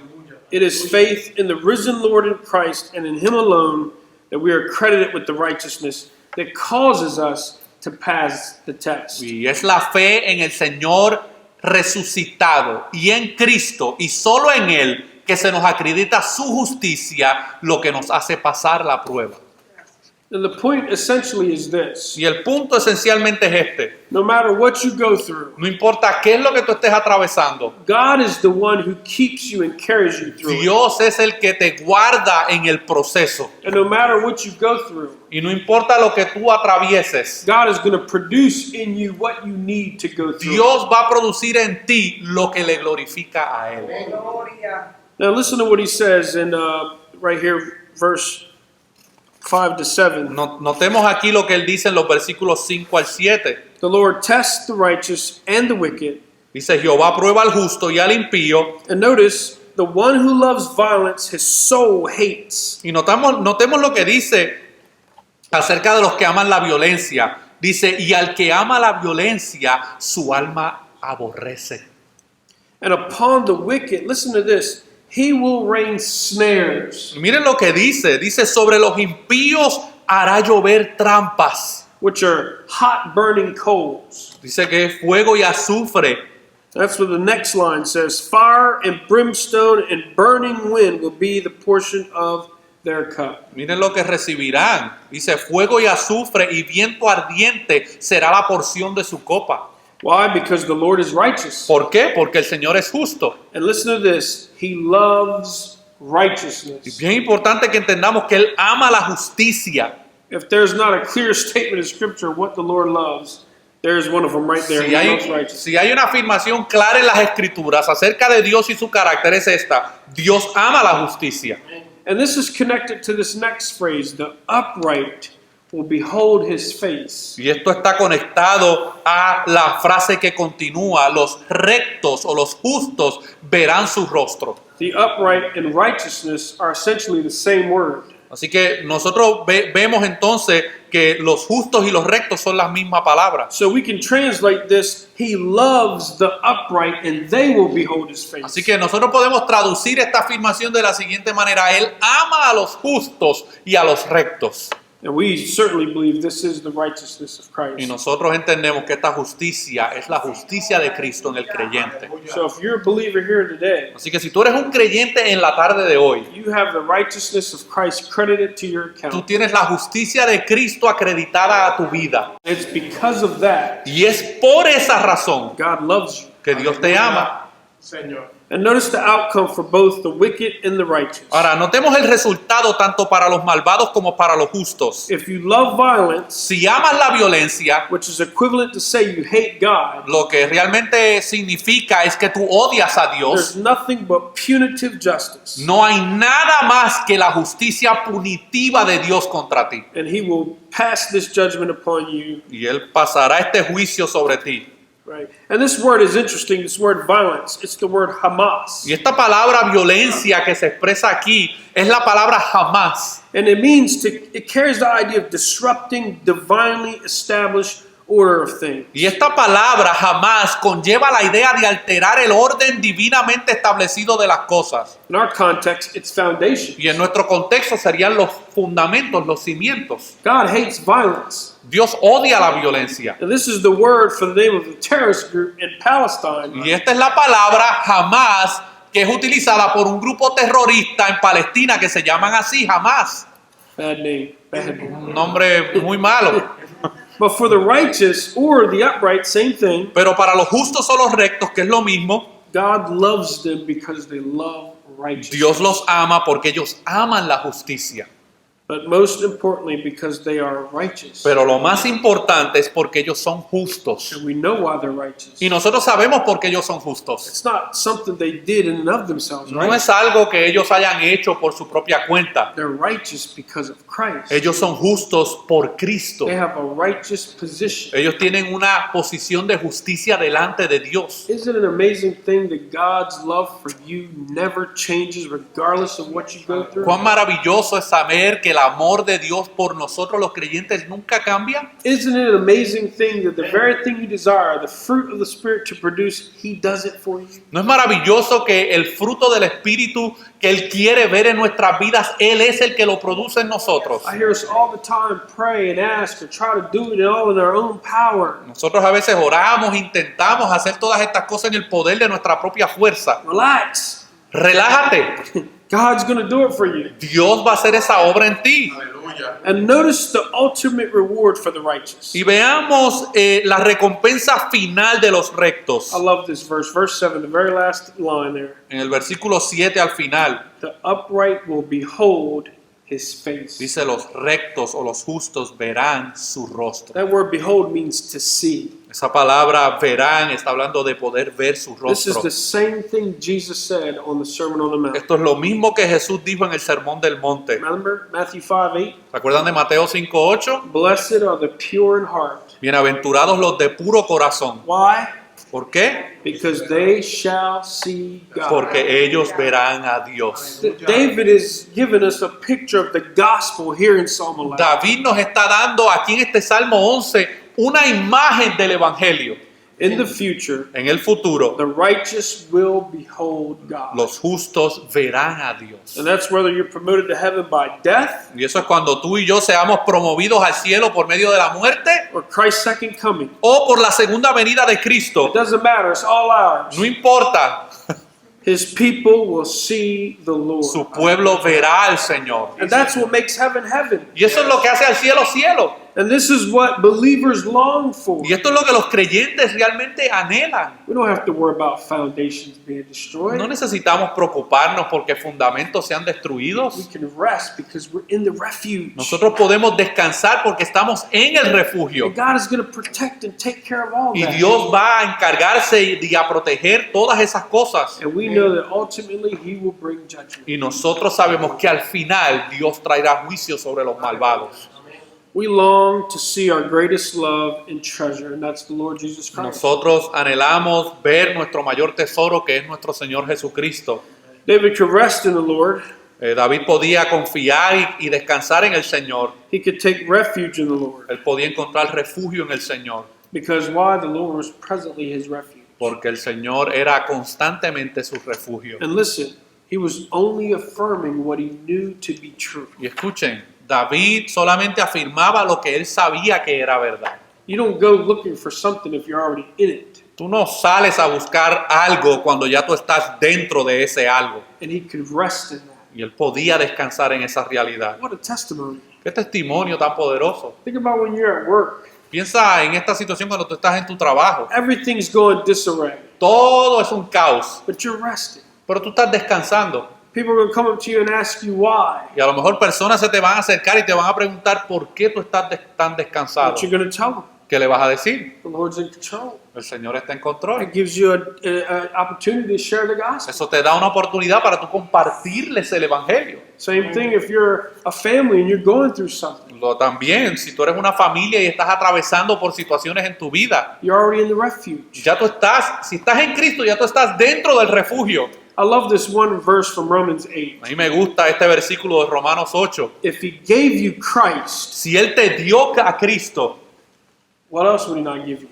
It is faith in the risen Lord in Christ and in Him alone that we are credited with the righteousness that causes us to pass the test. Y es la fe en el Señor resucitado y en Cristo y solo en Él que se nos acredita su justicia, lo que nos hace pasar la prueba. And the point essentially is this. Y el punto esencialmente es este. No matter what you go through, No importa qué es lo que tú estés atravesando, God is the one who keeps you and carries you through it. Dios es el que te guarda en el proceso. And no matter what you go through, Y no importa lo que tú atravieses, God is going to produce in you what you need to go through. Dios va a producir en ti lo que le glorifica a Él. Now listen to what He says in right here, verse 5 to 7. Notemos aquí lo que Él dice en los versículos 5 al 7. The Lord tests the righteous and the wicked. Dice, Jehová prueba al justo y al impío. And notice, the one who loves violence, his soul hates. Y notemos lo que dice acerca de los que aman la violencia. Dice, y al que ama la violencia, su alma aborrece. And upon the wicked, listen to this, he will rain snares, Y miren lo que dice. Dice, sobre los impíos hará llover trampas. which are hot burning coals. Dice que es fuego y azufre. That's what the next line says. Fire and brimstone and burning wind will be the portion of their cup. Miren lo que recibirán. Dice, fuego y azufre y viento ardiente será la porción de su copa. Why? Because the Lord is righteous. ¿Por qué? Porque el Señor es justo. And listen to this. He loves Y righteousness. bien importante que entendamos que Él ama la justicia. If there's not a clear statement in Scripture of what the Lord loves, there's one of them right there. Si He loves hay, righteousness. si hay una afirmación clara en las Escrituras acerca de Dios y su carácter es esta. Dios ama la justicia. And this is connected to this next phrase. The upright will behold His face. Y esto está conectado a la frase que continúa. Los rectos o los justos verán su rostro. The upright and righteousness are essentially the same word. Así que nosotros vemos entonces que los justos y los rectos son las mismas palabras. So we can translate this, He loves the upright and they will behold His face. Así que nosotros podemos traducir esta afirmación de la siguiente manera. Él ama a los justos y a los rectos. And we certainly believe this is the righteousness of Y Christ. nosotros entendemos que esta justicia es la justicia de Cristo en el creyente. So if you're a believer here today, Así que si tú eres un creyente en la tarde de hoy, you have the righteousness of Christ credited to your tú account. tienes la justicia de Cristo acreditada a tu vida. It's because of that Y es por esa razón God loves you. que Dios te ama. And notice the outcome for both the wicked and the righteous. Ahora, notemos el resultado tanto para los malvados como para los justos. If you love violence, Si amas la violencia, which is equivalent to say you hate God, lo que realmente significa es que tú odias a there's Dios. nothing but punitive justice. No hay nada más que la justicia punitiva de Dios contra ti. And He will pass this judgment upon you. Y Él pasará este juicio sobre ti. Right. And this word is interesting, this word violence. It's the word Hamas. Y esta palabra violencia que se expresa aquí es la palabra jamás. And it carries the idea of disrupting divinely established order of things. Y esta palabra jamás conlleva la idea de alterar el orden divinamente establecido de las cosas. In our context, it's foundation. Y en nuestro contexto serían los fundamentos, los cimientos. God hates violence. Dios odia la violencia. And this is the word for the name of the terrorist group in Palestine. Y esta es la palabra jamás que es utilizada por un grupo terrorista en Palestina que se llaman así, jamás. Bad name. Bad name. Un nombre muy malo. But for the righteous or the upright, same thing. Pero para los justos o los rectos, que es lo mismo, God loves them because they love righteousness. Dios los ama porque ellos aman la justicia. but most importantly because they are righteous. Pero lo más importante es porque ellos son justos. And we know why they're righteous. Y nosotros sabemos por qué ellos son justos. It's not something they did in and of themselves, No right? es algo que ellos hayan hecho por su propia cuenta. They're righteous because of Christ. Ellos son justos por Cristo. They have a righteous position. Ellos tienen una posición de justicia delante de Dios. Isn't it an amazing thing that God's love for you never changes regardless of what you go through? Cuán maravilloso es saber que el amor de Dios por nosotros los creyentes nunca cambia. Isn't it an amazing thing that the very thing you desire, the fruit of the Spirit to produce, He does it for you? ¿No es maravilloso que el fruto del Espíritu que Él quiere ver en nuestras vidas, Él es el que lo produce en nosotros? I hear us all the time pray and ask or try to do it all in our own power. Nosotros a veces oramos, intentamos hacer todas estas cosas en el poder de nuestra propia fuerza. Relax. Relájate. God's going to do it for you. Dios va a hacer esa obra en ti. And notice the ultimate reward for the righteous. Y veamos la recompensa final de los rectos. I love this verse. Verse 7, the very last line there. En el versículo 7 al final, The upright will behold His face. dice: los rectos o los justos verán su rostro. That word behold means to see. Esa palabra verán está hablando de poder ver su This is rostro. the same thing Jesus said on the Sermon on the Mount. Esto es lo mismo que Jesús dijo en el Sermón del Monte. Remember Matthew 5:8? ¿Se acuerdan de Mateo 5:8? Blessed are the pure in heart. Bienaventurados los de puro corazón. Why? ¿Por qué? Because they shall see God. Porque ellos verán a Dios. David is giving us a picture of the gospel here in Psalm 11. David nos está dando aquí en este Salmo 11 una imagen del Evangelio. In the future, En el futuro, the righteous will behold God. los justos verán a Dios. And that's whether you're promoted to heaven by death Y eso es cuando tú y yo seamos promovidos al cielo por medio de la muerte or Christ's second coming. o por la segunda venida de Cristo. It doesn't matter, it's all ours. No importa, His people will see the Lord. su pueblo verá al Señor. And that's what makes heaven heaven. Y eso es lo que hace al cielo cielo. And this is what believers long for. Y esto es lo que los creyentes realmente anhelan. We don't have to worry about foundations being destroyed. No necesitamos preocuparnos porque fundamentos sean We destruidos. can rest because we're in the refuge. Nosotros podemos descansar porque estamos en el refugio. And God is going to protect and take care of all Y that. Dios va a encargarse y a proteger todas esas cosas. And we know that ultimately He will bring judgment. Y nosotros sabemos que al final Dios traerá juicio sobre los malvados. We long to see our greatest love and treasure, and that's the Lord Jesus Christ. Nosotros anhelamos ver nuestro mayor tesoro, que es nuestro Señor Jesucristo. David could rest in the Lord. David podía confiar y descansar en el Señor. He could take refuge in the Lord. Él podía encontrar refugio en el Señor. Because why? The Lord was presently his refuge. Porque el Señor era constantemente su refugio. And listen, he was only affirming what he knew to be true. Y escuchen, David solamente afirmaba lo que él sabía que era verdad. You don't go looking for something if you're already in it. Tú no sales a buscar algo cuando ya tú estás dentro de ese algo. And he could rest in that. Y él podía descansar en esa realidad. What a testimony. Qué testimonio tan poderoso. Think about when you're at work. Piensa en esta situación cuando tú estás en tu trabajo. Everything's going disarray, Todo es un caos, but you're resting. pero tú estás descansando. People are going to come up to you and ask you why. Y a lo mejor personas se te van a acercar y te van a preguntar por qué tú estás tan descansado. What you're going to tell them? ¿Qué le vas a decir? The Lord's in control. El Señor está en control. It gives you an opportunity to share the gospel. Eso te da una oportunidad para tú compartirles el Evangelio. Same thing if you're a family and you're going through something. También, si tú eres una familia y estás atravesando por situaciones en tu vida, You're already in the refuge. ya tú estás, si estás en Cristo, ya tú estás dentro del refugio. I love this one verse from Romans 8. A mí me gusta este versículo de Romanos 8. If he gave you Christ, Si Él te dio a Cristo, what else would he not give you?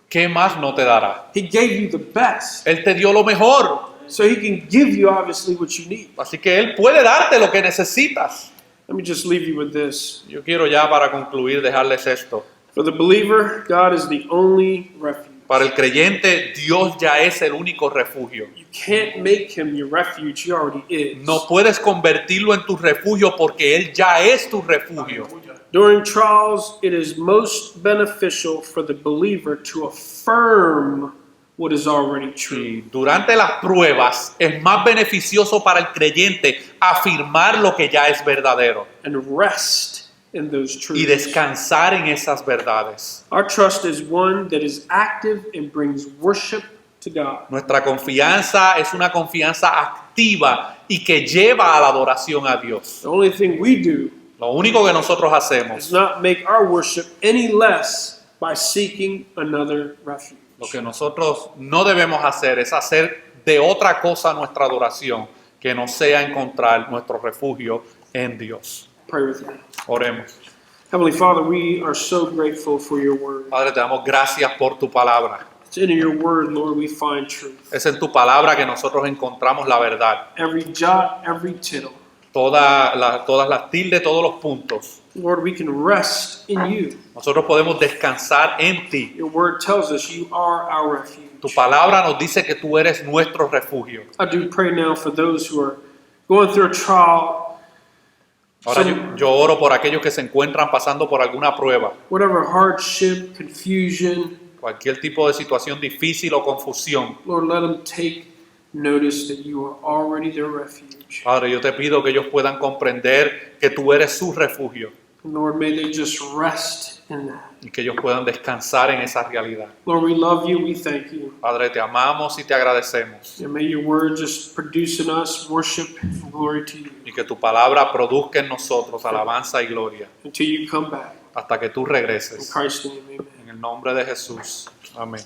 ¿qué más no te dará? He gave you the best. Él te dio lo mejor. So he can give you obviously what you need. Así que Él puede darte lo que necesitas. Let me just leave you with this. Yo quiero ya para concluir dejarles esto. For the believer, God is the only refuge. Para el creyente, Dios ya es el único refugio. You can't make him your refuge. He already is. No puedes convertirlo en tu refugio porque Él ya es tu refugio. During trials, it is most beneficial for the believer to affirm what is already true. Y durante las pruebas es más beneficioso para el creyente afirmar lo que ya es verdadero And rest in those y truths. descansar en esas verdades. Our trust is one that is active and brings worship to God. Nuestra confianza es una confianza activa y que lleva a la adoración a Dios. The only thing we do Lo único que nosotros is hacemos, not make our worship any less by seeking another refuge. lo que nosotros no debemos hacer es hacer de otra cosa nuestra adoración que no sea encontrar nuestro refugio en Dios. Pray with me. Oremos. Heavenly Father, we are so grateful for your word. Padre, te damos gracias por tu palabra. It's in your word, Lord, we find truth. Es en tu palabra que nosotros encontramos la verdad. Every jot, every tittle. Todas las tildes, todos los puntos. Lord, we can rest in you. Nosotros podemos descansar en ti. Your word tells us you are our refuge. Tu palabra nos dice que tú eres nuestro refugio. I do pray now for those who are going through a trial, Ahora yo oro por aquellos que se encuentran pasando por alguna prueba, whatever hardship, confusion. cualquier tipo de situación difícil o confusión. Lord, let them take notice that you are already their refuge. Padre, yo te pido que ellos puedan comprender que tú eres su refugio Lord, may they just rest in that. y que ellos puedan descansar en esa realidad. Lord, we love you, we thank you. Padre, te amamos y te agradecemos. And may your word just produce in us worship and glory to you Y que tu palabra produzca en nosotros alabanza y gloria until you come back. hasta que tú In regreses. Christ's name, amen. En el nombre de Jesús. Amén.